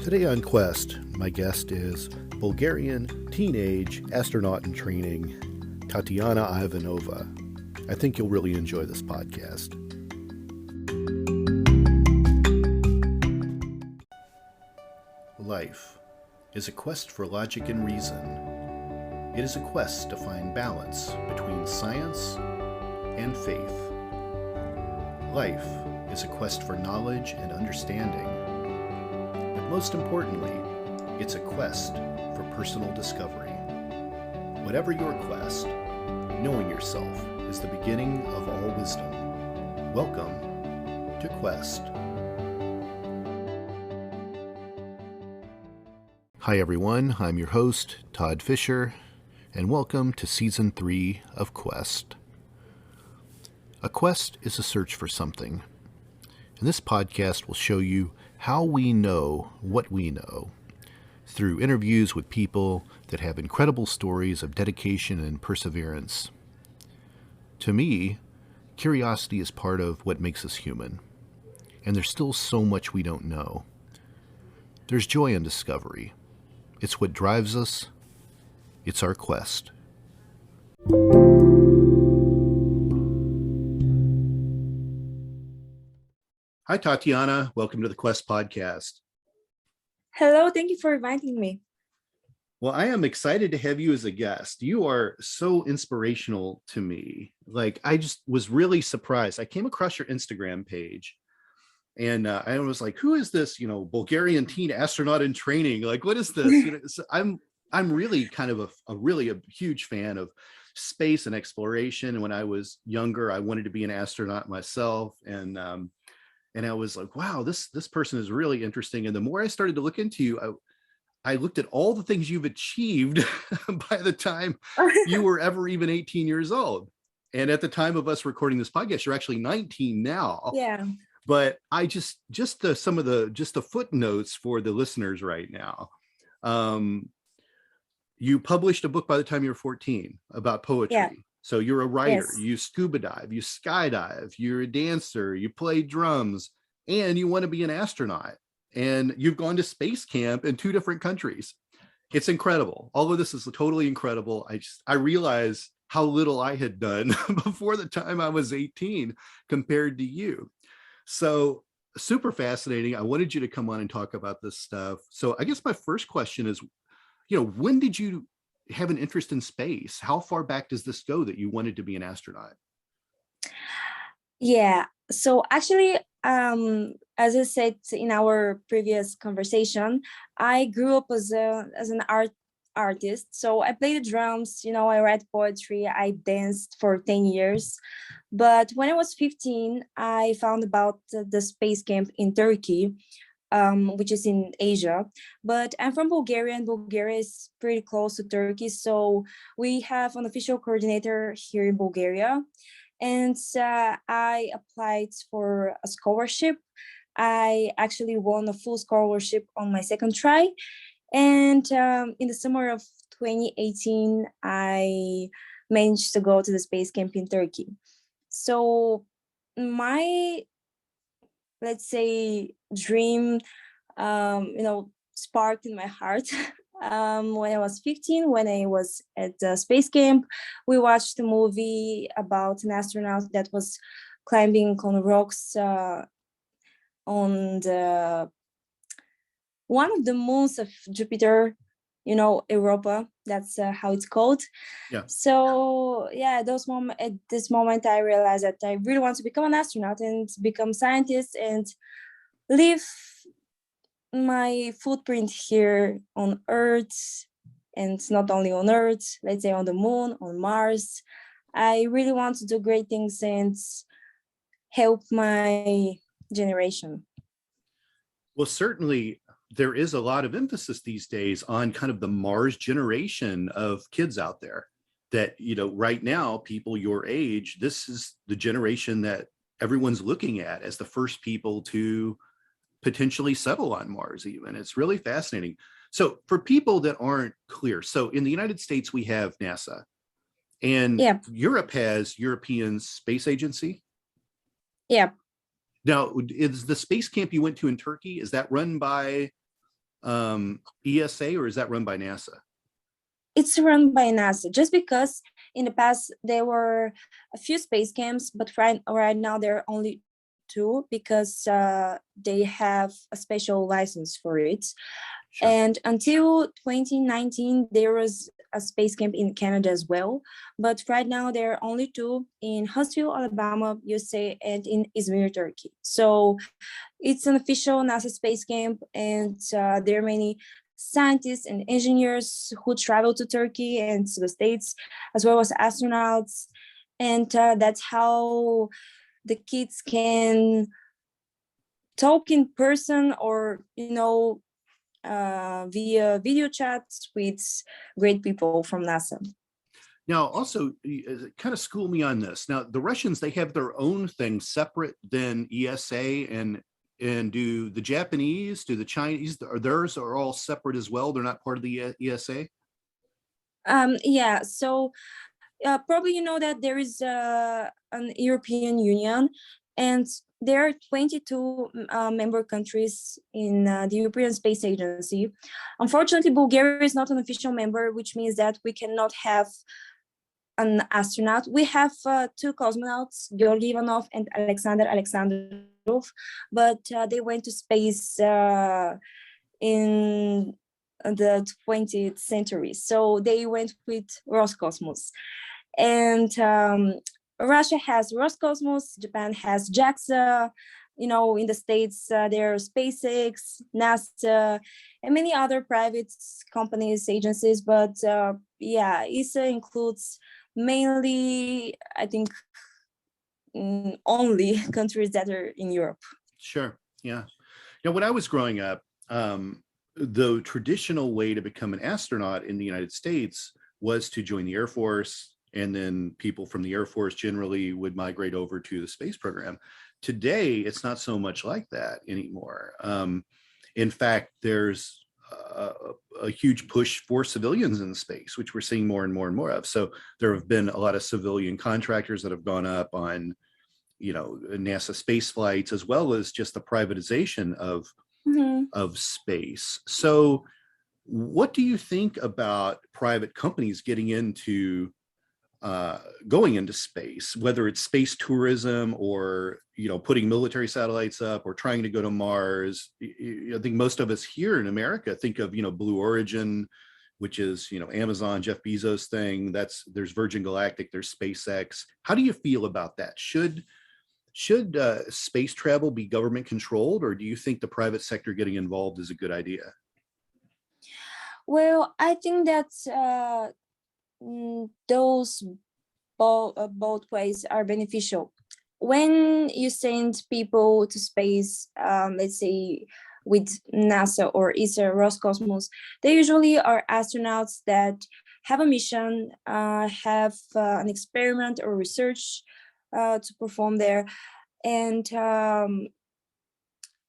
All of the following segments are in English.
Today on Quest, my guest is Bulgarian teenage astronaut-in-training Tatyana Ivanova. I think you'll really enjoy this podcast. Life is a quest for logic and reason. It is a quest to find balance between science and faith. Life is a quest for knowledge and understanding. But most importantly, it's a quest for personal discovery. Whatever your quest, knowing yourself is the beginning of all wisdom. Welcome to Quest. Hi everyone, I'm your host, Todd Fischer, and welcome to Season 3 of Quest. A quest is a search for something, and this podcast will show you how we know what we know through interviews with people that have incredible stories of dedication and perseverance. To me, curiosity is part of what makes us human, and there's still so much we don't know. There's joy in discovery. It's what drives us. It's our quest. Hi, Tatyana. Welcome to the Quest podcast. Hello, thank you for inviting me. Well, I am excited to have you as a guest. You are so inspirational to me. I just was really surprised. I came across your Instagram page and I was like, who is this, Bulgarian teen astronaut in training? What is this? So I'm really kind of a huge fan of space and exploration. When I was younger, I wanted to be an astronaut myself. And I was like, wow, this person is really interesting. And the more I started to look into you, I looked at all the things you've achieved by the time you were ever even 18 years old. And at the time of us recording this podcast, you're actually 19 now. Yeah. But I just the footnotes for the listeners right now. You published a book by the time you were 14 about poetry. Yeah. So you're a writer, Yes. You scuba dive, you skydive, you're a dancer, you play drums, and you want to be an astronaut. And you've gone to space camp in 2 different countries. It's incredible. All of this is totally incredible. I realize how little I had done before the time I was 18 compared to you. So super fascinating. I wanted you to come on and talk about this stuff. So I guess my first question is, when did you have an interest in space? How far back does this go that you wanted to be an astronaut? Yeah. So actually, as I said in our previous conversation, I grew up as an artist. So I played the drums, I read poetry, I danced for 10 years. But when I was 15, I found about the space camp in Turkey, which is in Asia. But I'm from Bulgaria, and Bulgaria is pretty close to Turkey. So we have an official coordinator here in Bulgaria. And I applied for a scholarship. I actually won a full scholarship on my second try. And in the summer of 2018, I managed to go to the space camp in Turkey. So my, let's say, dream, sparked in my heart when I was 15, when I was at the space camp. We watched a movie about an astronaut that was climbing on rocks on one of the moons of Jupiter, Europa. That's how it's called. Yeah. So at this moment, I realized that I really want to become an astronaut and become a scientist and leave my footprint here on Earth, and not only on Earth, let's say on the moon, on Mars. I really want to do great things and help my generation. Well, certainly there is a lot of emphasis these days on kind of the Mars generation of kids out there that, right now, people your age, this is the generation that everyone's looking at as the first people to potentially settle on Mars even. It's really fascinating. So for people that aren't clear, so in the United States, we have NASA, and Europe has European Space Agency. Yeah. Now, is the space camp you went to in Turkey, is that run by ESA, or is that run by NASA? It's run by NASA, just because in the past there were a few space camps, but right now there are only two, because they have a special license for it. Sure. And until 2019, there was a space camp in Canada as well. But right now, there are only two in Huntsville, Alabama, USA, and in Izmir, Turkey. So it's an official NASA space camp, and there are many scientists and engineers who travel to Turkey and to the States, as well as astronauts. And that's how the kids can talk in person, or via video chats with great people from NASA. Now, also, kind of school me on this. Now, the Russians, they have their own thing separate than ESA, and do the Japanese, do the Chinese, theirs are all separate as well? They're not part of the ESA? Yeah, so probably you know that there is an European Union, and there are 22 member countries in the European Space Agency. Unfortunately, Bulgaria is not an official member, which means that we cannot have an astronaut. We have two cosmonauts, Georgy Ivanov and Alexander Alexandrov, but they went to space in the 20th century. So they went with Roscosmos. And Russia has Roscosmos, Japan has JAXA, in the States, there are SpaceX, NASA, and many other private companies, agencies. But yeah, ESA includes mainly, I think, only countries that are in Europe. Sure, yeah. Now, when I was growing up, the traditional way to become an astronaut in the United States was to join the Air Force, and then people from the Air Force generally would migrate over to the space program. Today, it's not so much like that anymore. In fact, there's a huge push for civilians in space, which we're seeing more and more and more of. So there have been a lot of civilian contractors that have gone up on, NASA space flights, as well as just the privatization of space. So what do you think about private companies getting into going into space, whether it's space tourism or putting military satellites up or trying to go to Mars? I think most of us here in America think of Blue Origin, which is Amazon, Jeff Bezos thing. There's Virgin Galactic, there's SpaceX. How do you feel about that? Should space travel be government controlled, or do you think the private sector getting involved is a good idea? Well, I think that those both ways are beneficial. When you send people to space, let's say with NASA or ESA, Roscosmos, they usually are astronauts that have a mission, have an experiment or research to perform there. And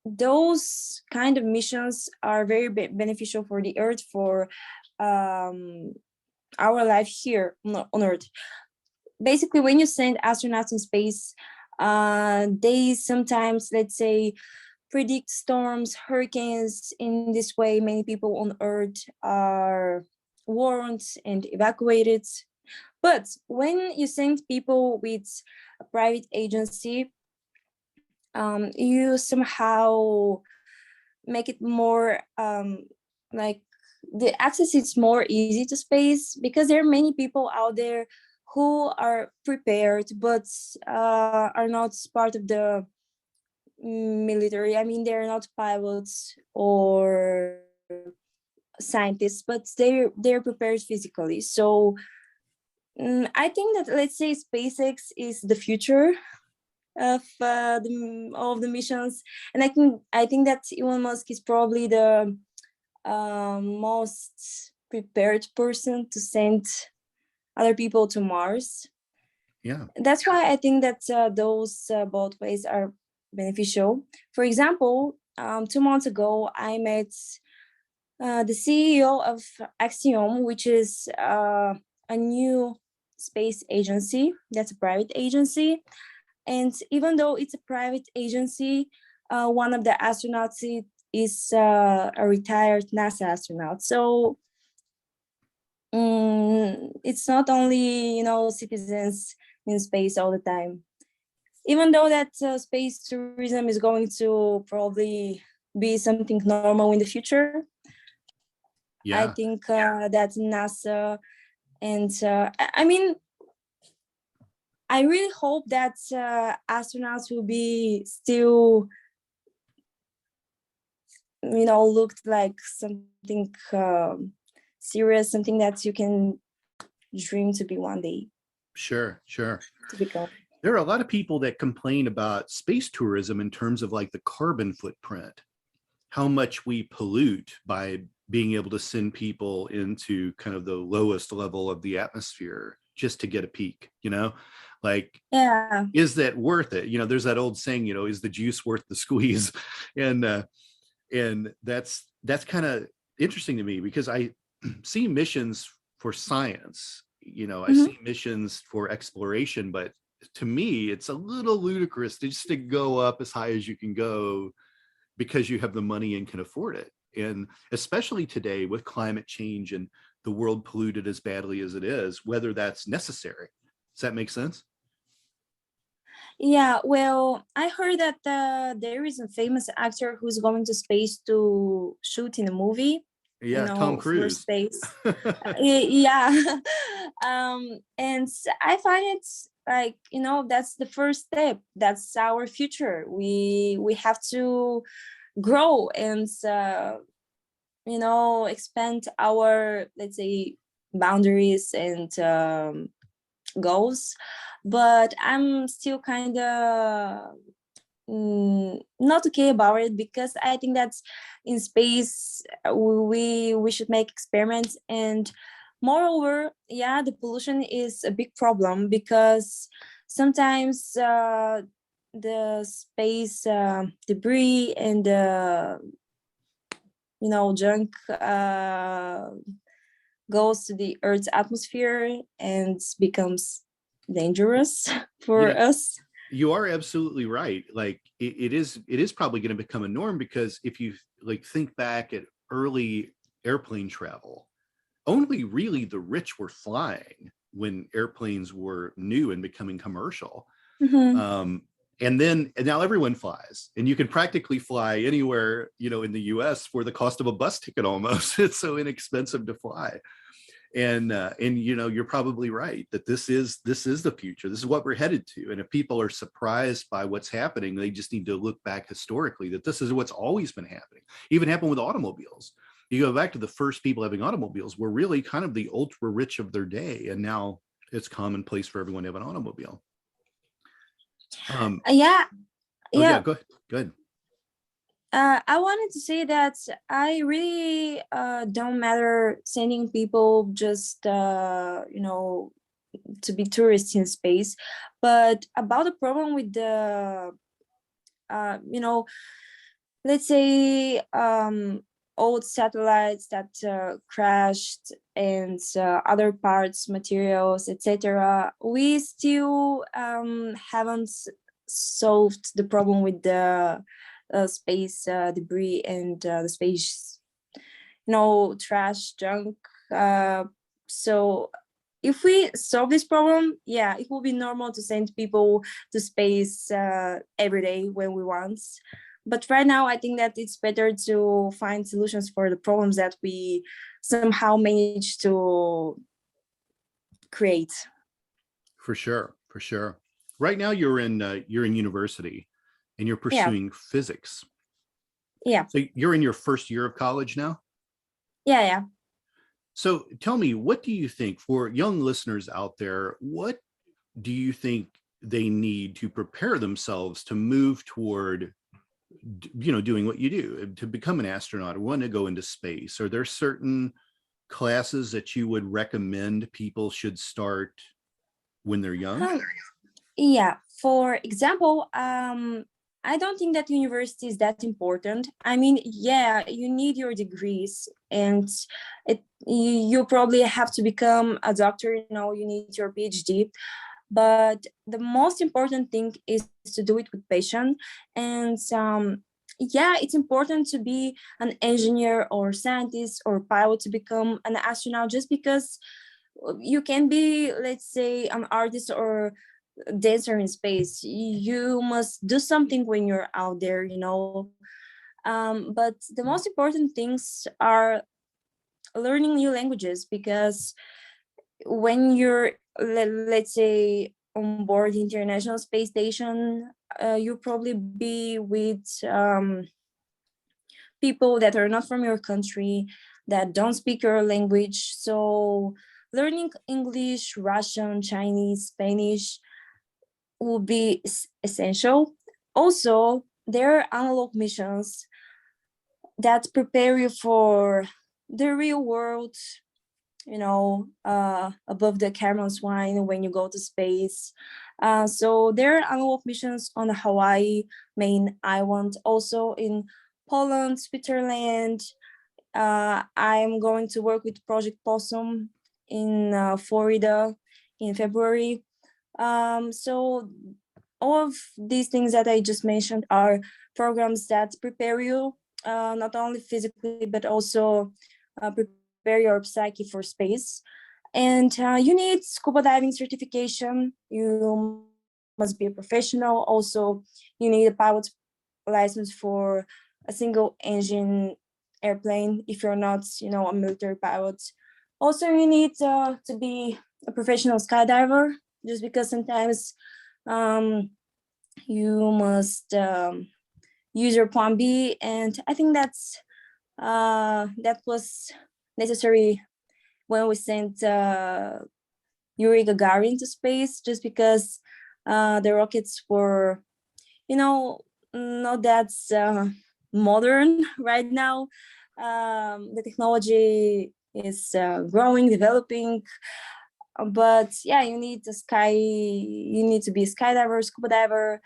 those kind of missions are very beneficial for the Earth, for our life here on Earth. Basically, when you send astronauts in space, they sometimes, let's say, predict storms, hurricanes. In this way, many people on Earth are warned and evacuated. But when you send people with a private agency, you somehow make it more like the access is more easy to space, because there are many people out there who are prepared but are not part of the military. I mean, they're not pilots or scientists, but they're prepared physically. So I think that, let's say, SpaceX is the future of all of the missions, and I think that Elon Musk is probably the most prepared person to send other people to Mars. Yeah, that's why I think that those both ways are beneficial. For example, 2 months ago, I met the CEO of Axiom, which is a new space agency. That's a private agency. And even though it's a private agency, one of the astronauts is a retired NASA astronaut. So it's not only, citizens in space all the time. Even though that space tourism is going to probably be something normal in the future, I Yeah, think that NASA and I mean, I really hope that astronauts will be still, looked like something serious, something that you can dream to be one day, sure, sure. to become. There are a lot of people that complain about space tourism in terms of like the carbon footprint, how much we pollute by being able to send people into kind of the lowest level of the atmosphere just to get a peek, like, Yeah. is that worth it? There's that old saying, is the juice worth the squeeze? And that's kind of interesting to me because I see missions for science, I Mhm. see missions for exploration, but to me, it's a little ludicrous just to go up as high as you can go because you have the money and can afford it. And especially today with climate change and the world polluted as badly as it is, whether that's necessary. Does that make sense? Yeah, well, I heard that there is a famous actor who's going to space to shoot in a movie, Yeah, Tom for Cruise. space. Yeah. And I find it like, that's the first step. That's our future. We have to grow and expand our, let's say, boundaries and goals. But I'm still kind of not okay about it, because I think that in space we should make experiments. And moreover, yeah, the pollution is a big problem, because sometimes the space debris and junk goes to the Earth's atmosphere and becomes dangerous You for know, us. you are absolutely right. Like it is probably going to become a norm because if you like think back at early airplane travel, only really the rich were flying when airplanes were new and becoming commercial. Mhm. And now everyone flies, and you can practically fly anywhere, in the US for the cost of a bus ticket almost. It's so inexpensive to fly. And you're probably right that this is the future. This is what we're headed to. And if people are surprised by what's happening, they just need to look back historically that this is what's always been happening. Even happened with automobiles. You go back to the first people having automobiles were really kind of the ultra rich of their day, and now it's commonplace for everyone to have an automobile. Yeah, Oh yeah, yeah. go ahead. I wanted to say that I really don't matter sending people just to be tourists in space, but about the problem with the uh, you know let's say old satellites that crashed, and other parts, materials, etc. We still haven't solved the problem with the space debris and the space, trash, junk. So if we solve this problem, yeah, it will be normal to send people to space every day when we want. But right now, I think that it's better to find solutions for the problems that we somehow manage to create. For sure, for sure. Right now you're in university and you're Yeah, pursuing physics. yeah, So you're in your first year of college now. yeah, yeah. So tell me, what do you think for young listeners out there? What do you think they need to prepare themselves to move toward, doing what you do, to become an astronaut or want to go into space? Are there certain classes that you would recommend people should start when they're young? Huh. Yeah, for example, I don't think that university is that important. I mean, yeah, you need your degrees, and you probably have to become a doctor, you need your PhD. But the most important thing is to do it with passion. And yeah, it's important to be an engineer or scientist or pilot to become an astronaut, just because you can be, let's say, an artist or dancer in space. You must do something when you're out there, you know. But the most important things are learning new languages, because when you're, let's say, on board the International Space Station, you'll probably be with people that are not from your country, that don't speak your language. So learning English, Russian, Chinese, Spanish will be essential. Also, there are analog missions that prepare you for the real world, you know, above the Cameron's wine when you go to space. So there are analog missions on the Hawaii main island, also in Poland, Switzerland. I'm going to work with Project Possum in Florida in February. So all of these things that I just mentioned are programs that prepare you not only physically, but also prepare your psyche for space. And you need scuba diving certification. You must be a professional. Also, you need a pilot's license for a single engine airplane if you're not, you know, a military pilot. Also, you need to be a professional skydiver, just because sometimes you must use your plan B, and I think that was necessary when we sent Yuri Gagarin to space, just because the rockets were, you know, not that modern right now. The technology is growing, developing, but yeah, you need to be a skydiver, scuba diver,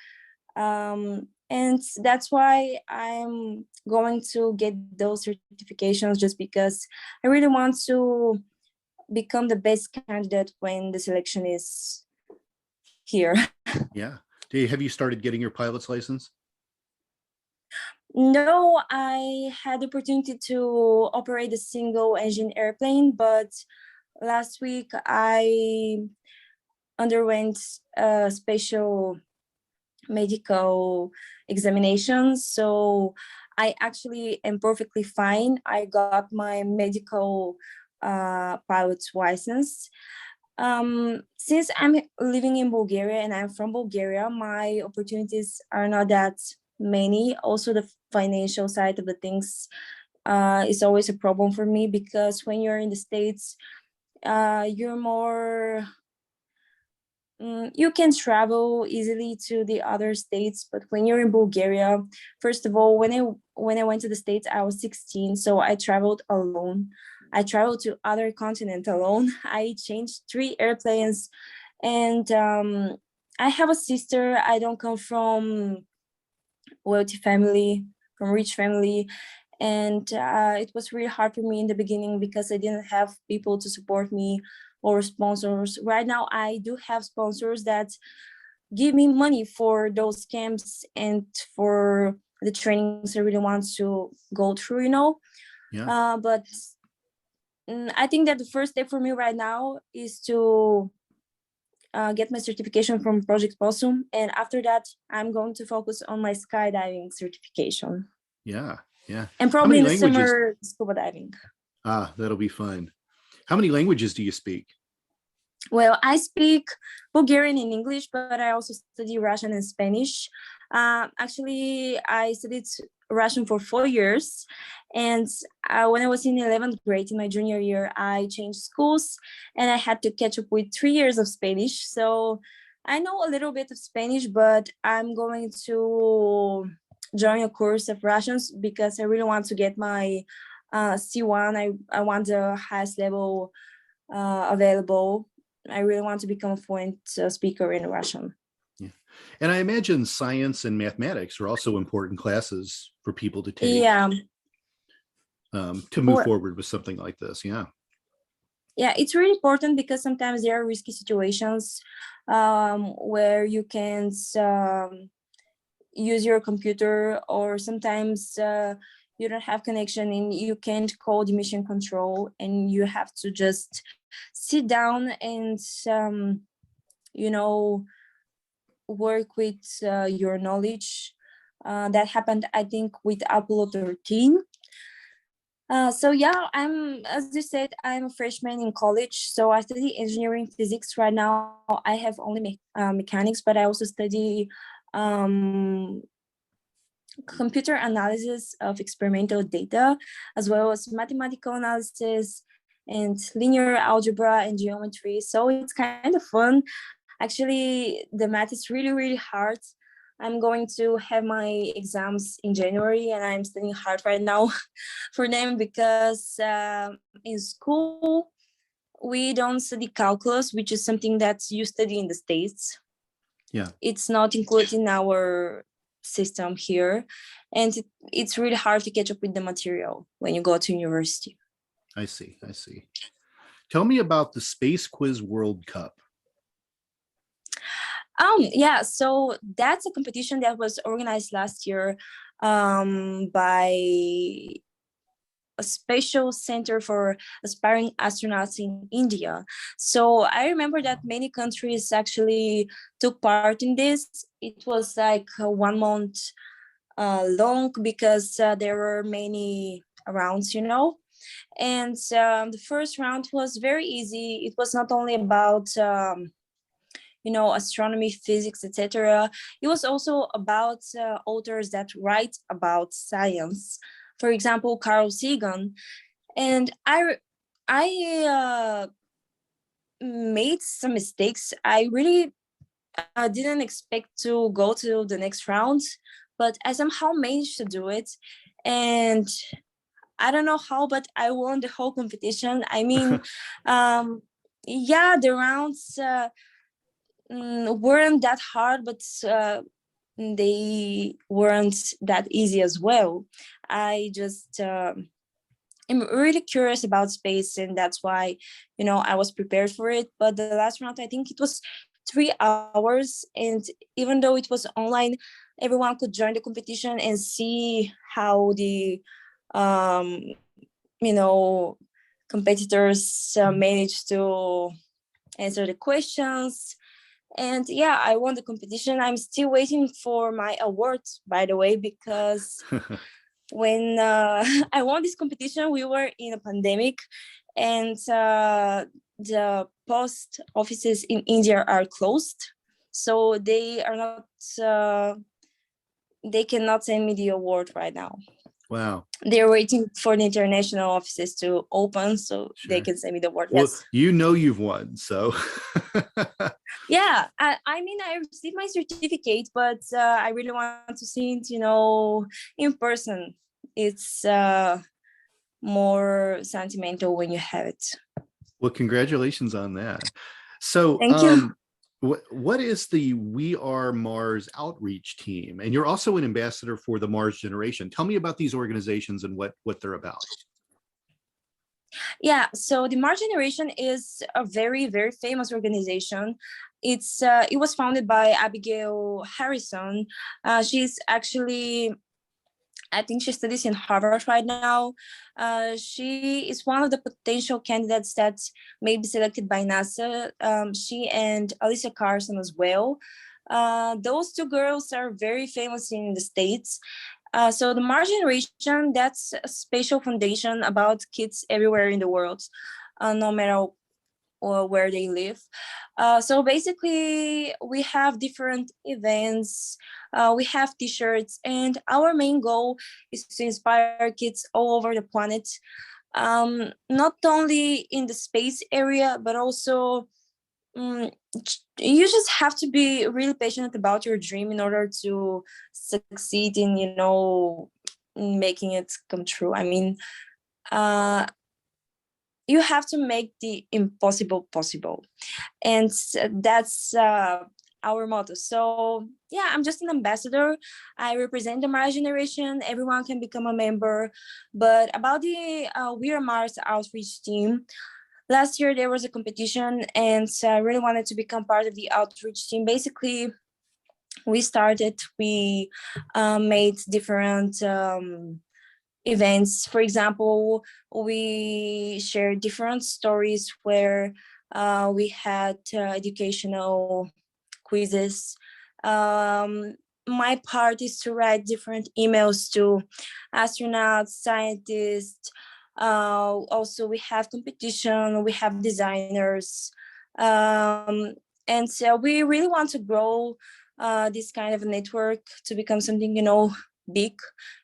and that's why I'm going to get those certifications, just because I really want to become the best candidate when the selection is here. Yeah. Have you started getting your pilot's license? No, I had the opportunity to operate a single engine airplane, but last week I underwent a special medical examinations. So I actually am perfectly fine. I got my medical pilot's license. Since I'm living in Bulgaria and I'm from Bulgaria, my opportunities are not that many. Also, the financial side of the things is always a problem for me, because when you're in the States, you're more you can travel easily to the other states. But when you're in Bulgaria, first of all, when I went to the States, I was 16, so I traveled alone. I traveled to other continent alone. I changed 3 airplanes, and I have a sister. I don't come from wealthy family, from rich family, and it was really hard for me in the beginning, because I didn't have people to support me or sponsors. Right now, I do have sponsors that give me money for those camps and for the trainings I really want to go through, you know. But I think that the first step for me right now is to get my certification from Project Possum, and after that, I'm going to focus on my skydiving certification. Yeah, yeah. And How probably many in the languages? summer, scuba diving. Ah, that'll be fun. How many languages do you speak? Well, I speak Bulgarian and English, but I also study Russian and Spanish. Actually, I studied Russian for 4 years. And when I was in 11th grade, in my junior year, I changed schools and I had to catch up with 3 years of Spanish. So I know a little bit of Spanish, but I'm going to join a course of Russians, because I really want to get my C1. I want the highest level available. I really want to become a fluent speaker in Russian. Yeah. And I imagine science and mathematics are also important classes for people to take. Yeah. To move forward with something like this. Yeah. Yeah, it's really important, because sometimes there are risky situations where use your computer, or sometimes you don't have connection and you can't call the mission control, and you have to just sit down and you know, work with your knowledge. That happened, I think, with Apollo 13. So yeah, as you said, I'm a freshman in college. So I study engineering physics right now. I have only mechanics, but I also study um, computer analysis of experimental data, as well as mathematical analysis and linear algebra and geometry. So it's kind of fun. Actually, the math is really, really hard. I'm going to have my exams in January, and I'm studying hard right now for them because in school, we don't study calculus, which is something that you study in the States. Yeah. It's not included in our system here. And it's really hard to catch up with the material when you go to university. I see. I see. Tell me about the Space Quiz World Cup. Yeah, so that's a competition that was organized last year by a special center for aspiring astronauts in India. So I remember that many countries actually took part in this. It was like 1 month long because there were many rounds, you know. And the first round was very easy. It was not only about you know, astronomy, physics, etc. It was also about authors that write about science. For example, Carl Sagan. And I made some mistakes. I really didn't expect to go to the next round, but I somehow managed to do it. And I don't know how, but I won the whole competition. I mean, yeah, the rounds weren't that hard, but they weren't that easy as well. I just am really curious about space, and that's why, you know, I was prepared for it. But the last round, I think it was 3 hours, and even though it was online, everyone could join the competition and see how the um, you know, competitors managed to answer the questions. And yeah, I won the competition. I'm still waiting for my award, by the way, because when I won this competition, we were in a pandemic, and the post offices in India are closed, so they are not. They cannot send me the award right now. Wow. They're waiting for the international offices to open so they can send me the award. Well, Yes. you know you've won, so. Yeah, I mean, I received my certificate, but I really want to see it, you know, in person. It's more sentimental when you have it. Well, congratulations on that. So, Thank you. what is the We Are Mars outreach team? And you're also an ambassador for the Mars Generation. Tell me about these organizations and what they're about. Yeah, so the Mars Generation is a very, very famous organization. It was founded by Abigail Harrison. She's actually, I think she studies in Harvard right now. She is one of the potential candidates that may be selected by NASA. She and Alicia Carson as well. Those two girls are very famous in the States. So the Mars Generation, that's a special foundation about kids everywhere in the world, no matter where they live. So basically, we have different events, we have t-shirts, and our main goal is to inspire kids all over the planet, not only in the space area, but also you just have to be really passionate about your dream in order to succeed in, you know, making it come true. I mean, you have to make the impossible possible, and that's our motto. So yeah, I'm just an ambassador. I represent the Mars Generation. Everyone can become a member. But about the We Are Mars outreach team, last year there was a competition, and I really wanted to become part of the outreach team. Basically, we made different events. For example, we shared different stories where we had educational quizzes. My part is to write different emails to astronauts, scientists. Also, we have competition, we have designers. And so we really want to grow this kind of network to become something, big.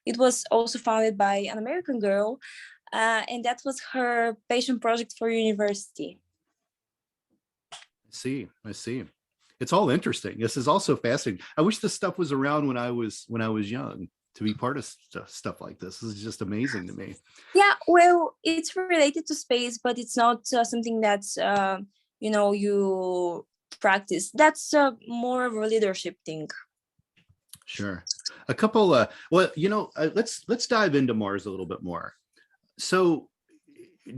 It was also founded by an American girl, and that was her passion project for university. I see. It's all interesting. This is also fascinating. I wish this stuff was around when I was young, to be part of stuff like this. This is just amazing to me. Yeah, well, it's related to space, but it's not something that's you practice. That's more of a leadership thing. Sure. A couple let's dive into Mars a little bit more. So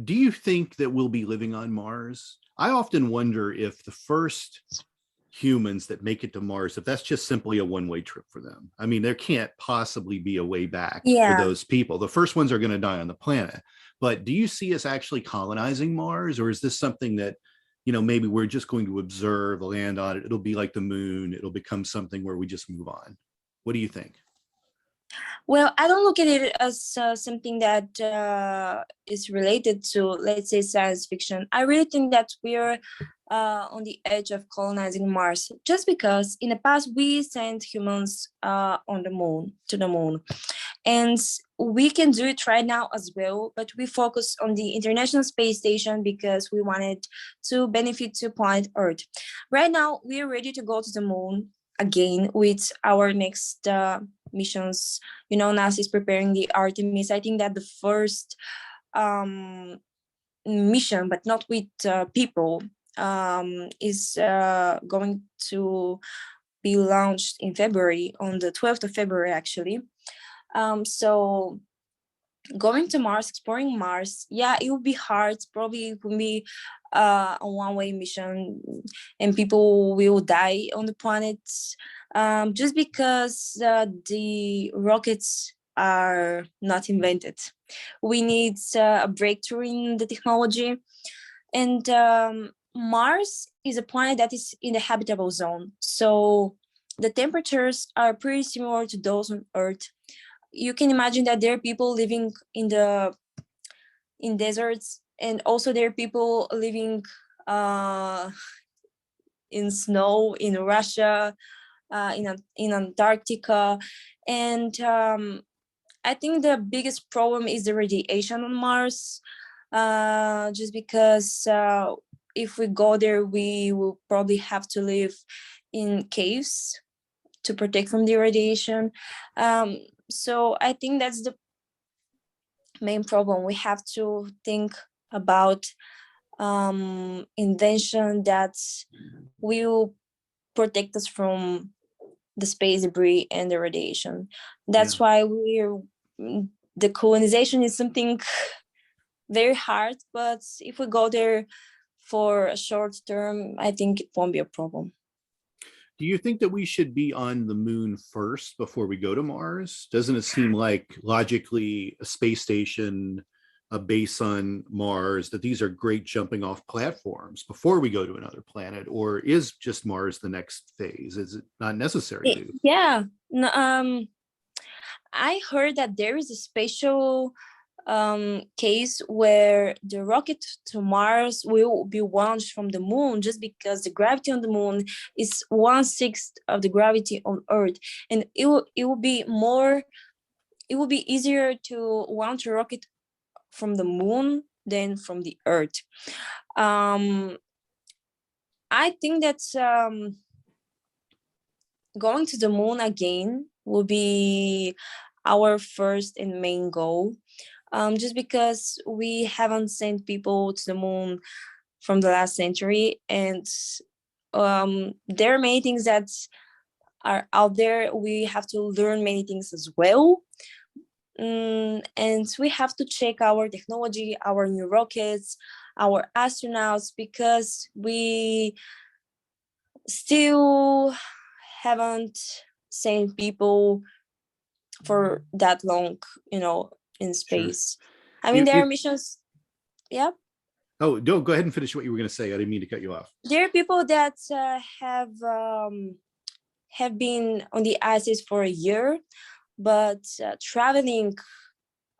do you think that we'll be living on Mars? I often wonder if the first humans that make it to Mars, if that's just simply a one-way trip for them. I mean, there can't possibly be a way back for those people. The first ones are going to die on the planet. But do you see us actually colonizing Mars, or is this something that, maybe we're just going to observe, land on it? It'll be like the moon. It'll become something where we just move on. What do you think? Well, I don't look at it as something that is related to, let's say, science fiction. I really think that we're on the edge of colonizing Mars, just because in the past we sent humans to the moon. And we can do it right now as well, but we focus on the International Space Station because we wanted to benefit to planet Earth. Right now, we are ready to go to the moon again with our next missions. NASA is preparing the Artemis. I think that the first mission, but not with people, is going to be launched in February, on the 12th of February, actually. So going to Mars, exploring Mars, yeah, it will be hard. Probably it will be a one-way mission, and people will die on the planet, just because the rockets are not invented. We need a breakthrough in the technology. And Mars is a planet that is in the habitable zone. So the temperatures are pretty similar to those on Earth. You can imagine that there are people living in deserts, and also there are people living in snow in Russia, in Antarctica. And I think the biggest problem is the radiation on Mars, just because if we go there, we will probably have to live in caves to protect from the radiation. So I think that's the main problem. We have to think about invention that will protect us from the space debris and the radiation. That's why the colonization is something very hard, but if we go there for a short term, I think it won't be a problem. Do you think that we should be on the moon first before we go to Mars? Doesn't it seem like logically a space station, a base on Mars, that these are great jumping off platforms before we go to another planet? Or is just Mars the next phase? Is it not necessary to? Yeah. No, I heard that there is a special case where the rocket to Mars will be launched from the moon, just because the gravity on the moon is 1/6 of the gravity on Earth, and it will be easier to launch a rocket from the moon than from the Earth. I think that going to the moon again will be our first and main goal. Just because we haven't sent people to the moon from the last century, and there are many things that are out there. We have to learn many things as well. And we have to check our technology, our new rockets, our astronauts, because we still haven't seen people for that long, in Sure. space. I mean, there are missions. Yeah. Oh, no, go ahead and finish what you were going to say. I didn't mean to cut you off. There are people that have been on the ISS for a year, but traveling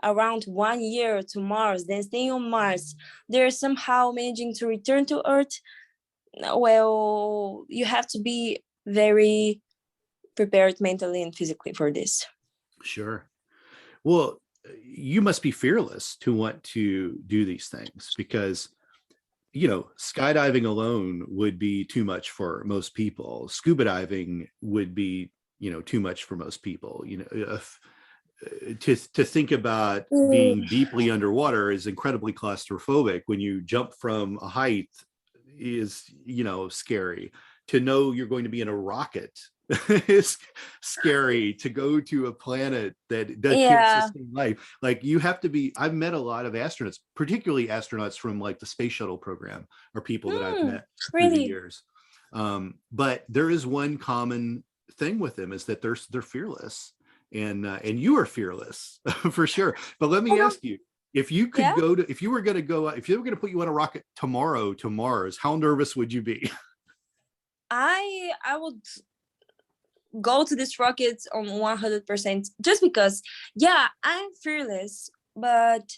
around 1 year to Mars, then staying on Mars, they're somehow managing to return to Earth. Well, you have to be very prepared mentally and physically for this. Sure. Well, you must be fearless to want to do these things, because skydiving alone would be too much for most people. Scuba diving would be, too much for most people. To think about being deeply underwater is incredibly claustrophobic. When you jump from a height is, scary. To know you're going to be in a rocket is scary. To go to a planet that can't sustain life. Like, you have to be, I've met a lot of astronauts, particularly astronauts from like the space shuttle program, or people that I've met through the years. But there is one common thing with them, is that they're fearless, and you are fearless for sure. But let me ask you, if you could if you were going to put you on a rocket tomorrow to Mars, how nervous would you be? I would go to this rocket on 100%, just because, I'm fearless, but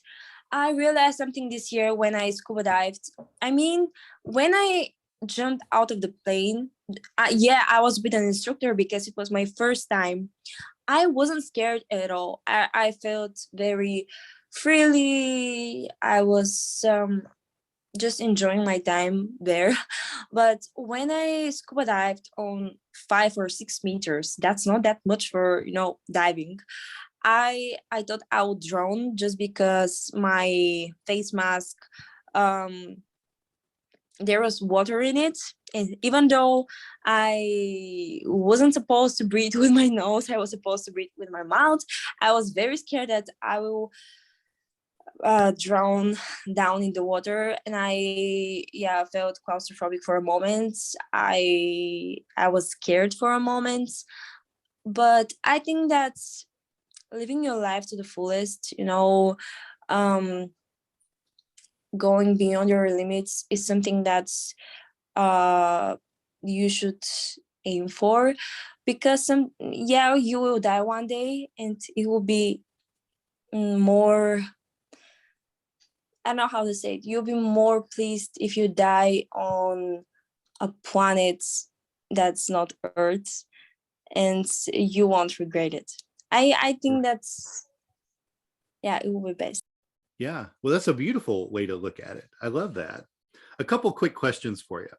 I realized something this year when I scuba dived. I mean, when I jumped out of the plane, I was with an instructor because it was my first time. I wasn't scared at all. I felt very freely. I was just enjoying my time there. But when I scuba dived on 5 or 6 meters, that's not that much for diving. I thought I would drown, just because my face mask, there was water in it, and even though I wasn't supposed to breathe with my nose, I was supposed to breathe with my mouth. I was very scared that I will drown down in the water, and I felt claustrophobic for a moment. I was scared for a moment, but I think that living your life to the fullest, going beyond your limits, is something that's you should aim for, because you will die one day, and it will be more, I don't know how to say it. You'll be more pleased if you die on a planet that's not Earth, and you won't regret it. I think that's, it will be best. Yeah, well, that's a beautiful way to look at it. I love that. A couple quick questions for you.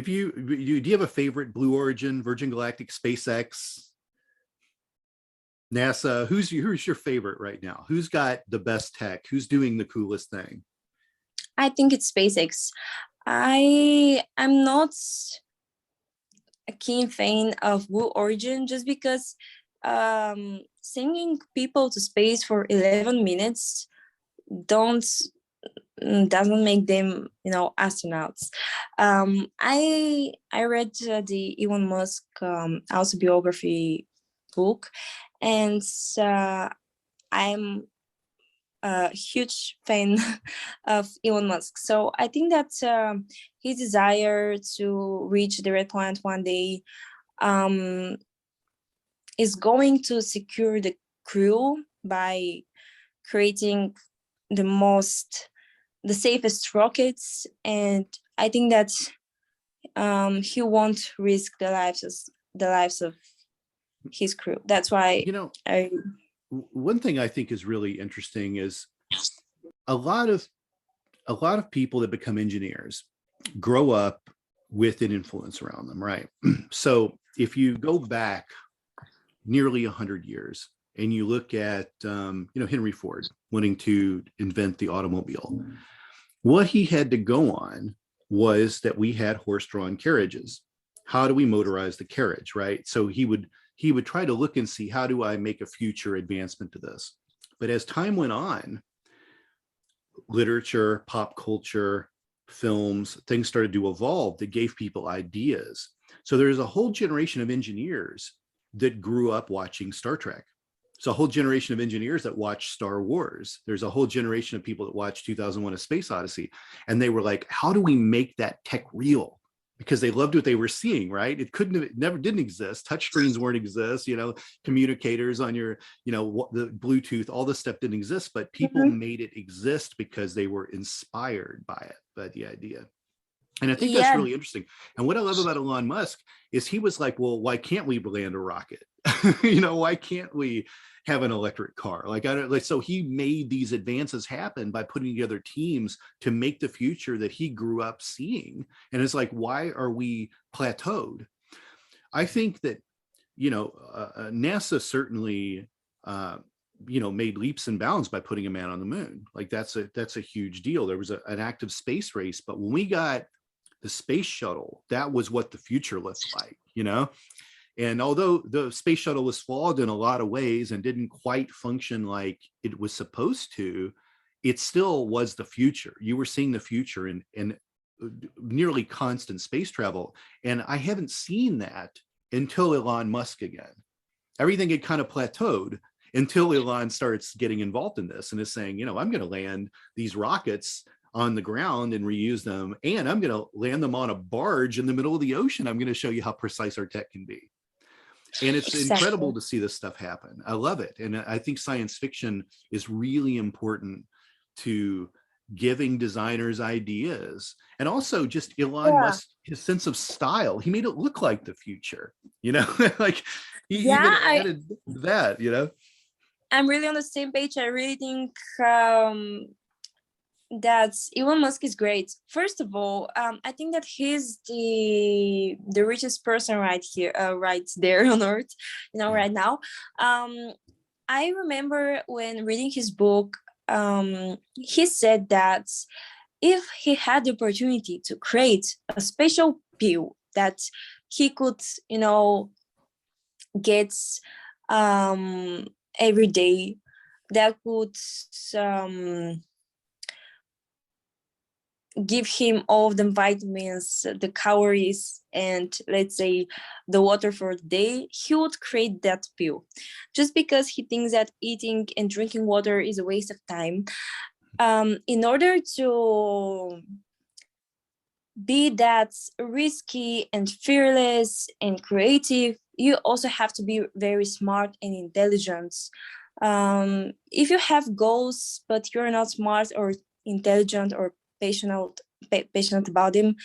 Do you have a favorite? Blue Origin, Virgin Galactic, SpaceX, NASA? Who's your favorite right now? Who's got the best tech? Who's doing the coolest thing? I think it's SpaceX. I'm not a keen fan of Blue Origin, just because sending people to space for 11 minutes doesn't make them astronauts. I read the Elon Musk autobiography book, and I'm a huge fan of Elon Musk. So I think that his desire to reach the red planet one day is going to secure the crew by creating the safest rockets, and I think that he won't risk the lives of his crew. That's why one thing I think is really interesting is a lot of people that become engineers grow up with an influence around them, right? So if you go back nearly 100 years and you look at Henry Ford wanting to invent the automobile, what he had to go on was that we had horse-drawn carriages. How do we motorize the carriage, right? So he would try to look and see, how do I make a future advancement to this? But as time went on, literature, pop culture, films, things started to evolve that gave people ideas. So there's a whole generation of engineers that grew up watching Star Trek. So a whole generation of engineers that watched Star Wars. There's a whole generation of people that watched 2001: A Space Odyssey. And they were like, how do we make that tech real? Because they loved what they were seeing, right? It never didn't exist. Touchscreens weren't exist, communicators on your, the Bluetooth, all this stuff didn't exist, but people made it exist because they were inspired by it, by the idea. And I think that's Yeah, really interesting. And what I love about Elon Musk is he was like, well, why can't we land a rocket? Why can't we have an electric car? So he made these advances happen by putting together teams to make the future that he grew up seeing. And it's like, why are we plateaued? I think that, NASA certainly, made leaps and bounds by putting a man on the moon. Like that's a huge deal. There was an active space race, but when we got the space shuttle, that was what the future looked like, And although the space shuttle was flawed in a lot of ways and didn't quite function like it was supposed to, it still was the future. You were seeing the future in nearly constant space travel. And I haven't seen that until Elon Musk again. Everything had kind of plateaued until Elon starts getting involved in this and is saying, I'm going to land these rockets on the ground and reuse them. And I'm going to land them on a barge in the middle of the ocean. I'm going to show you how precise our tech can be. And it's incredible to see this stuff happen. I love it. And I think science fiction is really important to giving designers ideas. And also just Elon Musk, his sense of style, he made it look like the future, like he even added that, I'm really on the same page. I really think that Elon Musk is great. First of all, I think that he's the richest person right here, right there on Earth, right now. I remember when reading his book, he said that if he had the opportunity to create a special pill that he could, get every day, that could give him all the vitamins, the calories, and let's say the water for the day, he would create that pill. Just because he thinks that eating and drinking water is a waste of time. In order to be that risky and fearless and creative, you also have to be very smart and intelligent. If you have goals, but you're not smart or intelligent or passionate about them,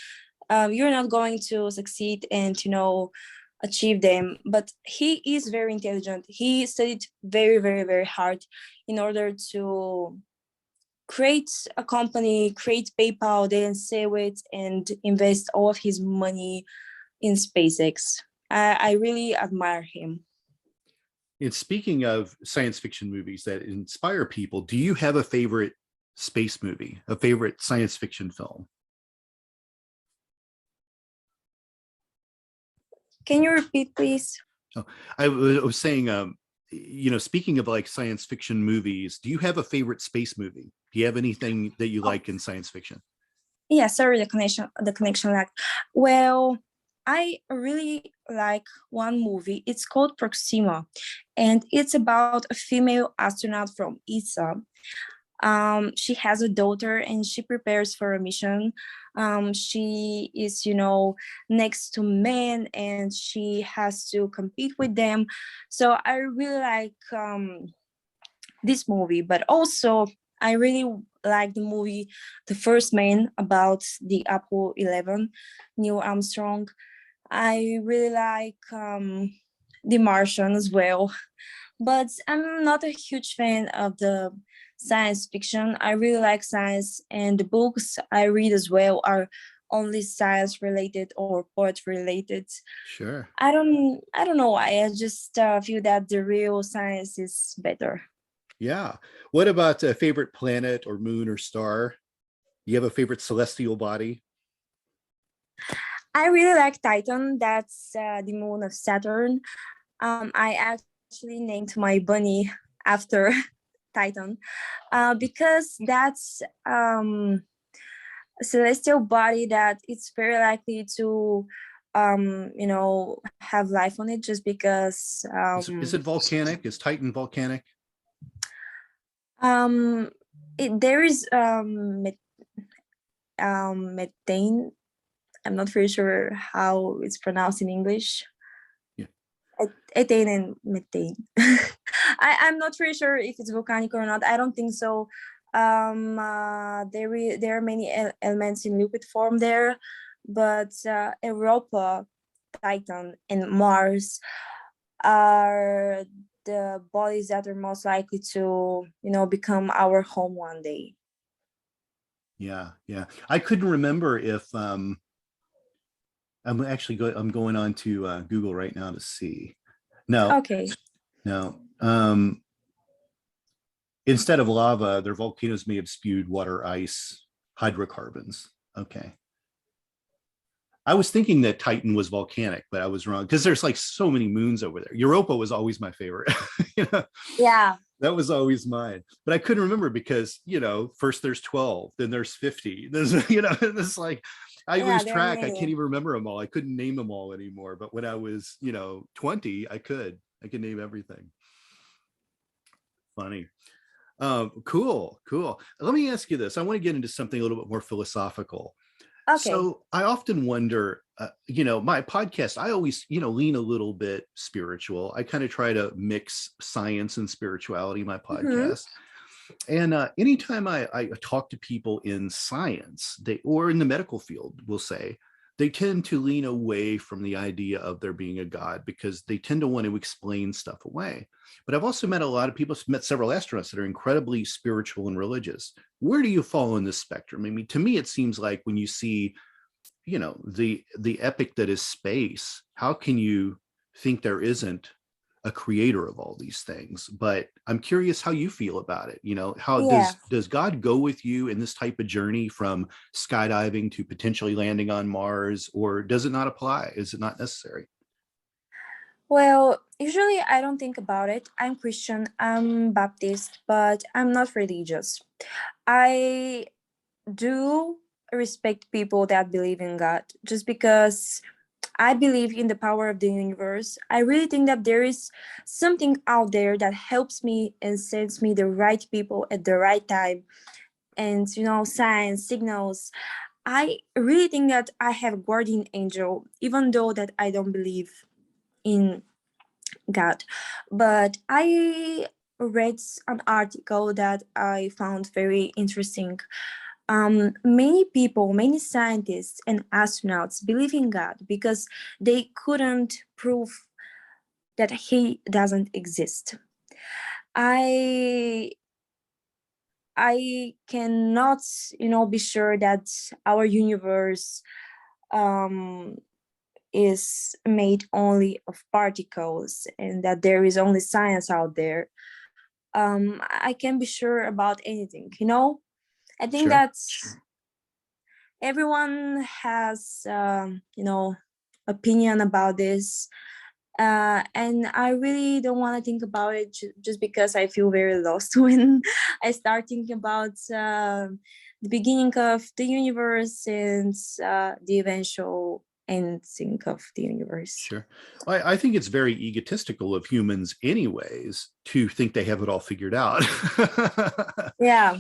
you're not going to succeed and achieve them. But he is very intelligent. He studied very, very, very hard in order to create a company, create PayPal, then sell it and invest all of his money in SpaceX. I really admire him. And speaking of science fiction movies that inspire people, do you have a favorite space movie, a favorite science fiction film? Can you repeat, please? Oh, I was saying, speaking of like science fiction movies, do you have a favorite space movie? Do you have anything that you like in science fiction? Yeah, sorry, the connection lag. Well, I really like one movie. It's called Proxima, and it's about a female astronaut from ESA. She has a daughter and she prepares for a mission. She is, next to men and she has to compete with them. So I really like this movie, but also I really like the movie The First Man about the Apollo 11, Neil Armstrong. I really like The Martian as well, but I'm not a huge fan of the science fiction. I really like science, and the books I read as well are only science related or poet related. Sure. I don't know why. I just feel that the real science is better. Yeah. What about a favorite planet or moon or star? You have a favorite celestial body? I really like Titan. That's the moon of Saturn. I actually named my bunny after Titan, because that's celestial body that it's very likely to have life on it, just because Is it volcanic? Is Titan volcanic? there is methane. I'm not very sure how it's pronounced in English. Yeah. Ethane and methane. I'm not very sure if it's volcanic or not. I don't think so. There are many elements in liquid form there, but Europa, Titan, and Mars are the bodies that are most likely to, become our home one day. Yeah, yeah. I couldn't remember if I'm going on to Google right now to see. No. Okay. No. Instead of lava, their volcanoes may have spewed water, ice, hydrocarbons. Okay. I was thinking that Titan was volcanic, but I was wrong, because there's like so many moons over there. Europa was always my favorite. Yeah. That was always mine. But I couldn't remember because, first there's 12, then there's 50. There's, it's like I lose track. I can't even remember them all. I couldn't name them all anymore. But when I was, 20, I could name everything. Funny. Cool. Let me ask you this. I want to get into something a little bit more philosophical. Okay. So I often wonder, my podcast, I always, lean a little bit spiritual. I kind of try to mix science and spirituality in my podcast. And anytime I talk to people in science, or in the medical field, we'll say, they tend to lean away from the idea of there being a God, because they tend to want to explain stuff away. But I've also met a lot of people, met several astronauts that are incredibly spiritual and religious. Where do you fall in this spectrum? I mean, to me, it seems like when you see, the epic that is space, how can you think there isn't a creator of all these things? But I'm curious how you feel about it. How does God go with you in this type of journey, from skydiving to potentially landing on Mars, or does it not apply? Is it not necessary? Well, usually I don't think about it. I'm Christian, I'm Baptist, but I'm not religious. I do respect people that believe in God, just because I believe in the power of the universe. I really think that there is something out there that helps me and sends me the right people at the right time. And, signs, signals. I really think that I have a guardian angel, even though that I don't believe in God. But I read an article that I found very interesting. Many people, many scientists and astronauts believe in God because they couldn't prove that he doesn't exist. I cannot, be sure that our universe is made only of particles and that there is only science out there. I can be sure about anything, I think that everyone has, opinion about this. And I really don't want to think about it just because I feel very lost when I start thinking about the beginning of the universe and the eventual ending of the universe. Sure. I think it's very egotistical of humans anyways to think they have it all figured out. Yeah.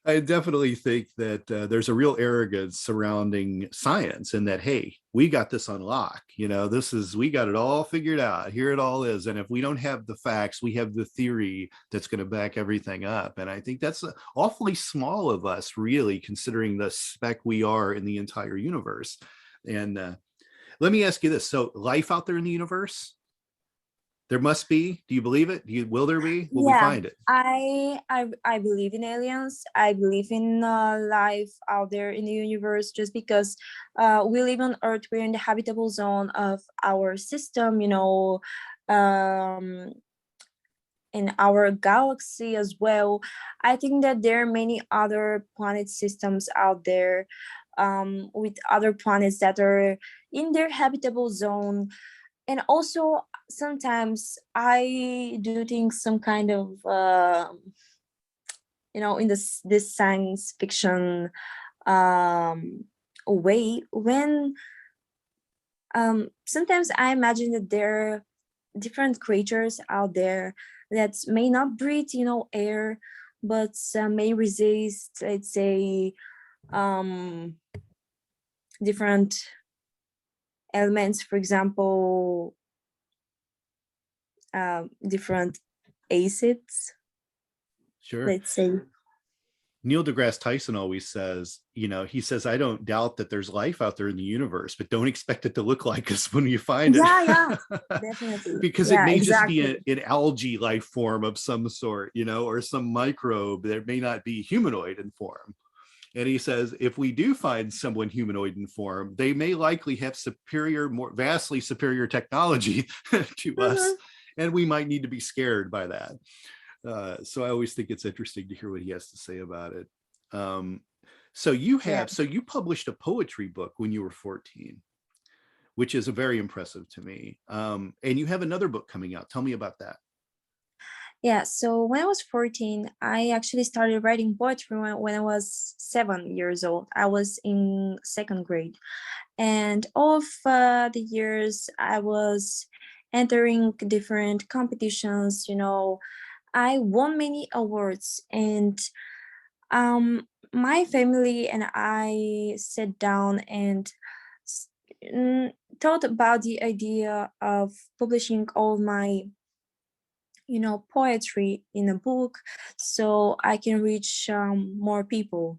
I definitely think that there's a real arrogance surrounding science, and that, hey, we got this on lock. We got it all figured out. Here it all is. And if we don't have the facts, we have the theory that's going to back everything up. And I think that's awfully small of us, really, considering the speck we are in the entire universe. And let me ask you this. So life out there in the universe? There must be. Do you believe it? Will there be? Will we find it? I believe in aliens. I believe in life out there in the universe, just because we live on Earth. We're in the habitable zone of our system, in our galaxy as well. I think that there are many other planet systems out there, with other planets that are in their habitable zone. And also sometimes I do think some kind of in this science fiction way when sometimes I imagine that there are different creatures out there that may not breathe, air, but may resist, let's say, different elements, for example, different acids, Sure. let's say. Neil deGrasse Tyson always says, he says, I don't doubt that there's life out there in the universe, but don't expect it to look like us when you find it. Yeah, definitely. Because it Yeah, may just be exactly. an algae life form of some sort, or some microbe that may not be humanoid in form. And he says, if we do find someone humanoid in form, they may likely have vastly superior technology to us. Mhm. And we might need to be scared by that. So I always think it's interesting to hear what he has to say about it. So Yeah. you published a poetry book when you were 14, which is very impressive to me. And you have another book coming out. Tell me about that. Yeah, so when I was 14, I actually started writing poetry when I was 7 years old. I was in second grade. And all of the years I was entering different competitions, I won many awards. And my family and I sat down and s- thought about the idea of publishing all my poetry in a book so I can reach more people.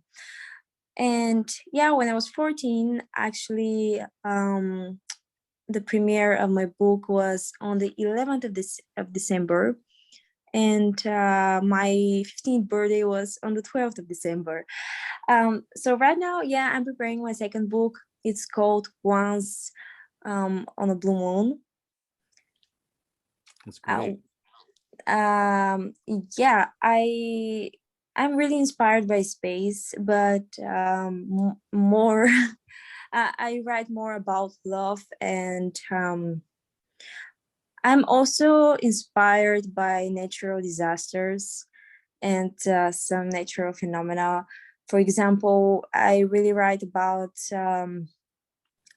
And yeah, when I was 14, actually, the premiere of my book was on the 11th of December. And my 15th birthday was on the 12th of December. So right now, yeah, I'm preparing my second book. It's called Once on a Blue Moon. That's Uh, great. yeah, I'm really inspired by space, but more I write more about love, and I'm also inspired by natural disasters and some natural phenomena. For example, I really write about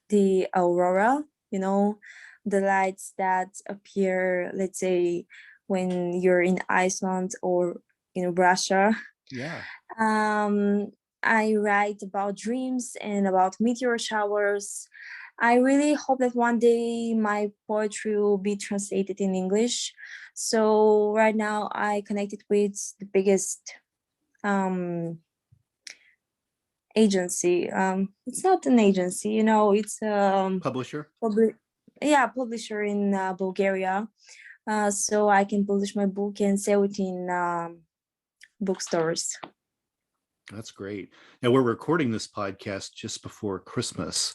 the aurora, the lights that appear, let's say, when you're in Iceland or in Russia. Yeah. Um, I write about dreams and about meteor showers. I really hope that one day my poetry will be translated in English. So right now I connected with the biggest um, agency. It's not an agency, it's Publisher. public, yeah, publisher in Bulgaria. So I can publish my book and sell it in bookstores. That's great. Now we're recording this podcast just before Christmas,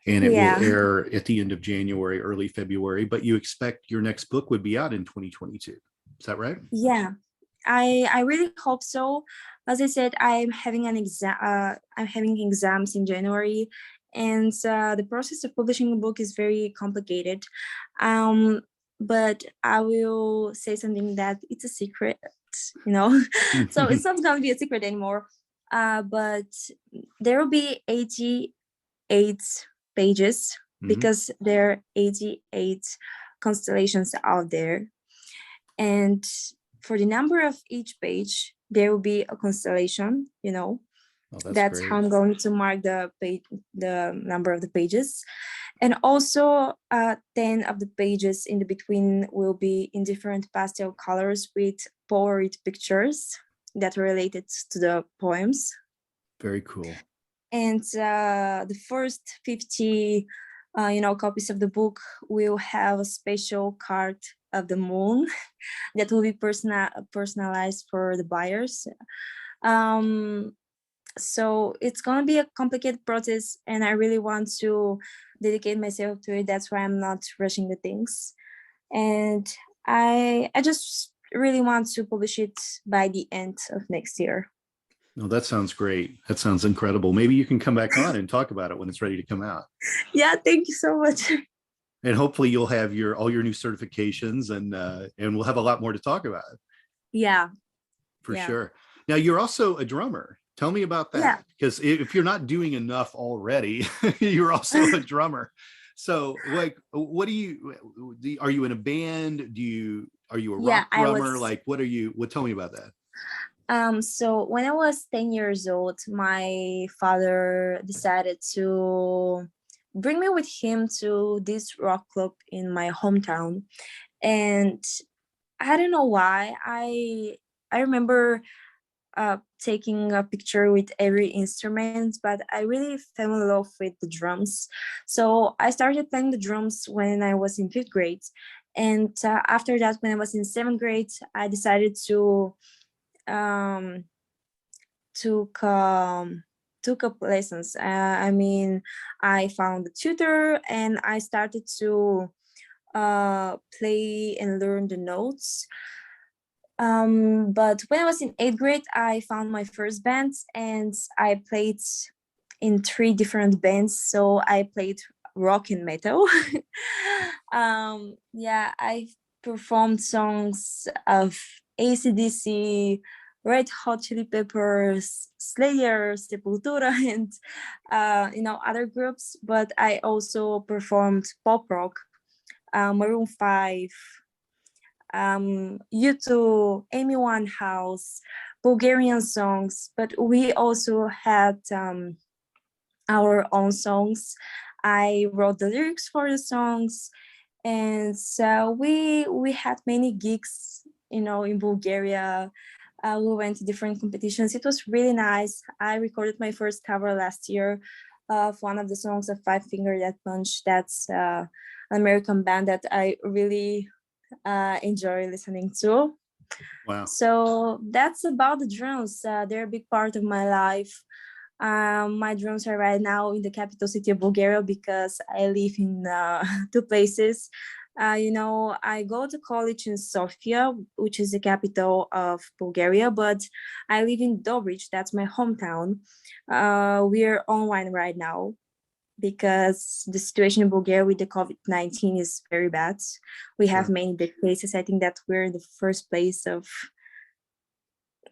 and it will Yeah. air at the end of January, early February, but you expect your next book would be out in 2022. Is that right? Yeah, I really hope so. As I said, I'm having exams in January, and the process of publishing a book is very complicated. Um, but I will say something that it's a secret, you know. So it's not going to be a secret anymore. But there will be 88 pages Mhm. because there are 88 constellations out there, and for the number of each page there will be a constellation. Oh, that's That's how great. I'm going to mark the number of the pages. And also 10 of the pages in the between will be in different pastel colors with polaroid pictures that are related to the poems. Very cool. And the first 50 copies of the book will have a special card of the moon that will be personalized for the buyers. Um, so it's gonna be a complicated process, and I really want to dedicate myself to it. That's why I'm not rushing the things, and I just really want to publish it by the end of next year. No, that sounds great. That sounds incredible. Maybe you can come back on and talk about it when it's ready to come out. Yeah, thank you so much. And hopefully you'll have all your new certifications, and we'll have a lot more to talk about Yeah, for yeah. sure. Now you're also a drummer. Tell me about Yeah. that, because if you're not doing enough already, you're also a drummer. So like, what are you in a band? Are you a Yeah, rock I drummer? was. Like, tell me about that. So when I was 10 years old, my father decided to bring me with him to this rock club in my hometown. And I don't know why. I remember taking a picture with every instrument, but I really fell in love with the drums. So I started playing the drums when I was in fifth grade. And after that, when I was in seventh grade, I decided to um, took took up lessons. I mean, I found a tutor and I started to play and learn the notes. But when I was in eighth grade, I found my first band and I played in three different bands. So I played rock and metal. Yeah, I performed songs of AC/DC, Red Hot Chili Peppers, Slayer, Sepultura, and other groups. But I also performed pop rock, Maroon 5, U2, Amy Winehouse, Bulgarian songs, but we also had our own songs. I wrote the lyrics for the songs, and so we had many gigs, in Bulgaria. We went to different competitions. It was really nice. I recorded my first cover last year of one of the songs of Five Finger Death Punch. That's an American band that I really enjoy listening to. Wow. So that's about the drums. They're a big part of my life. My drums are right now in the capital city of Bulgaria because I live in two places. I go to college in Sofia, which is the capital of Bulgaria, but I live in Dobrich, that's my hometown. We're online right now because the situation in Bulgaria with the COVID-19 is very bad. We have Sure. many big cases. I think that we're in the first place of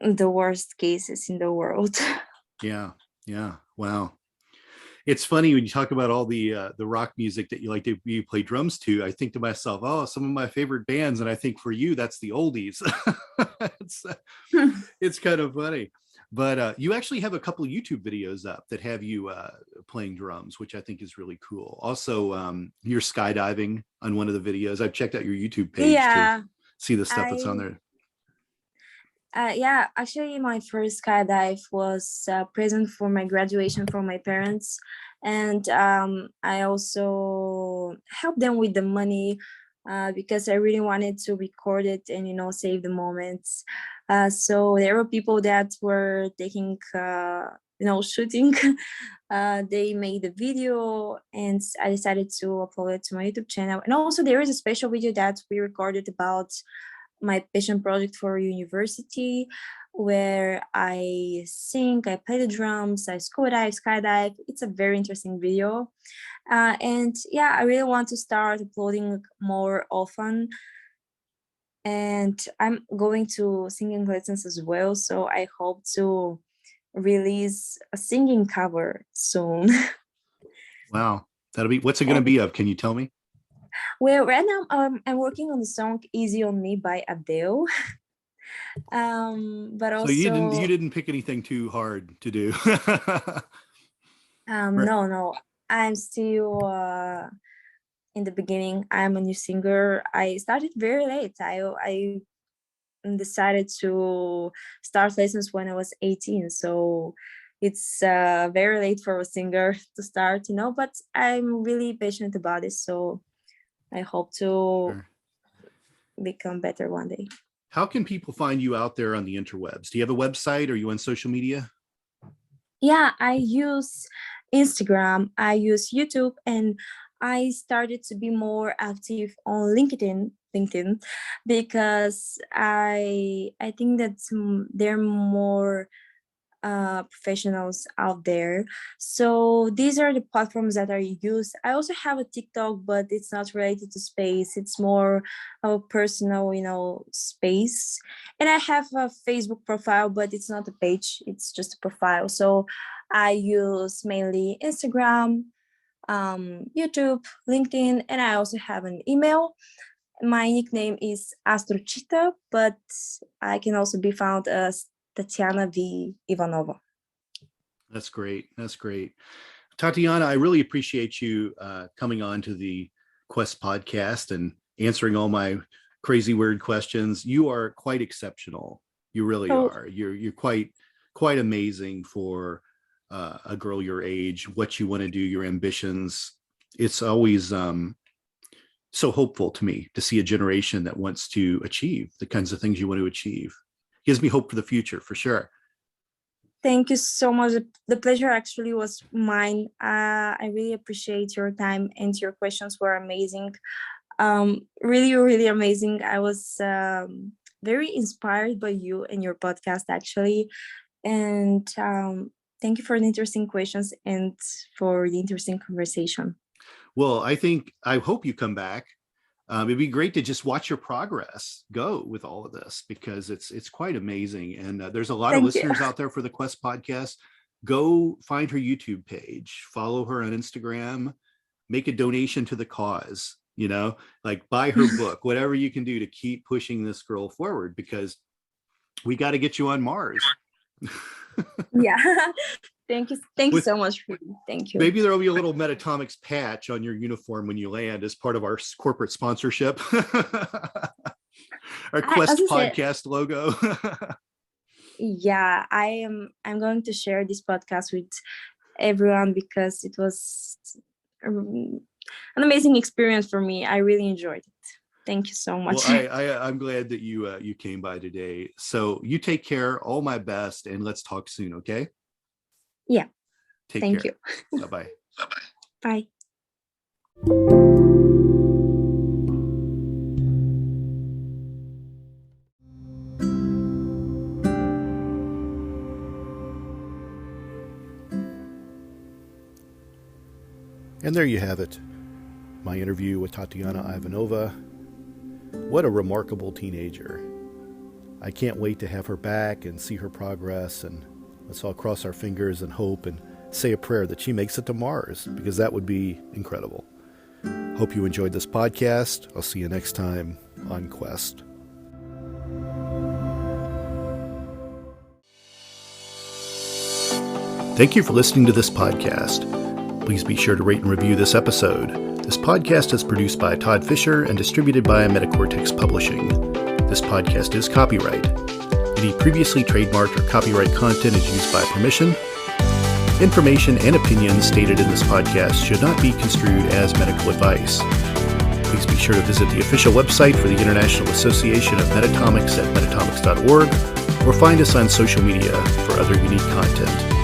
the worst cases in the world. Yeah. Yeah. Wow. It's funny when you talk about all the rock music that you play drums to. I think to myself, oh, some of my favorite bands, and I think for you, that's the oldies. it's, it's kind of funny. But you actually have a couple of YouTube videos up that have you playing drums, which I think is really cool. Also, you're skydiving on one of the videos. I've checked out your YouTube page to Yeah, see the stuff that's on I there. yeah, actually my first skydive was a present for my graduation from my parents, and I also helped them with the money because I really wanted to record it and save the moments. So there were people that were taking shooting. They made a video and I decided to upload it to my YouTube channel. And also there is a special video that we recorded about my passion project for university, where I sing, I play the drums, I scuba dive, skydive. It's a very interesting video. And yeah, I really want to start uploading more often. And I'm going to singing lessons as well. So I hope to release a singing cover soon. Wow. What's it going to And be of? Can you tell me? well, right now I'm working on the song "Easy on Me" by Adele. But So you also didn't pick anything too hard to do. Right. no, I'm still in the beginning. I'm a new singer. I started very late. I decided to start lessons when I was 18, so it's very late for a singer to start, but I'm really passionate about it, so I hope to Sure. become better one day. How can people find you out there on the interwebs? Do you have a website? Are you on social media? Yeah, I use Instagram, I use YouTube, and I started to be more active on LinkedIn because I think that they're more professionals out there. So these are the platforms that are used. I also have a TikTok, but it's not related to space. It's more of a personal, space. And I have a Facebook profile, but it's not a page. It's just a profile. So I use mainly Instagram, YouTube, LinkedIn, and I also have an email. My nickname is Astrochita, but I can also be found as Tatyana Ivanova. That's great. That's great. Tatyana, I really appreciate you coming on to the Quest podcast and answering all my crazy weird questions. You are quite exceptional. You really are. You're quite amazing for a girl your age, what you want to do, your ambitions. It's always so hopeful to me to see a generation that wants to achieve the kinds of things you want to achieve. Gives me hope for the future, for sure. Thank you so much. The pleasure actually was mine. I really appreciate your time, and your questions were amazing. Really, really amazing. I was very inspired by you and your podcast, actually. And thank you for the interesting questions and for the interesting conversation. Well, I hope you come back. It'd be great to just watch your progress go with all of this, because it's quite amazing. And there's a lot of listeners out there for the Quest podcast. Go find her YouTube page, follow her on Instagram, make a donation to the cause, like buy her book, whatever you can do to keep pushing this girl forward, because we got to get you on Mars. Yeah. Thank you so much. Thank you. Maybe there'll be a little Metacortex patch on your uniform when you land as part of our corporate sponsorship. Our Quest podcast logo. Yeah, I'm going to share this podcast with everyone, because it was an amazing experience for me. I really enjoyed it. Thank you so much. Well, I'm glad that you came by today. So you take care. All my best, and let's talk soon. Okay. Yeah. Thank you. Bye-bye. Bye. And there you have it. My interview with Tatyana Ivanova. What a remarkable teenager. I can't wait to have her back and see her progress, and let's all cross our fingers and hope and say a prayer that she makes it to Mars, because that would be incredible. Hope you enjoyed this podcast. I'll see you next time on Quest. Thank you for listening to this podcast. Please be sure to rate and review this episode. This podcast is produced by Todd Fischer and distributed by Metacortex Publishing. This podcast is copyright. Any previously trademarked or copyright content is used by permission. Information and opinions stated in this podcast should not be construed as medical advice. Please be sure to visit the official website for the International Association of Metatomics at metatomics.org, or find us on social media for other unique content.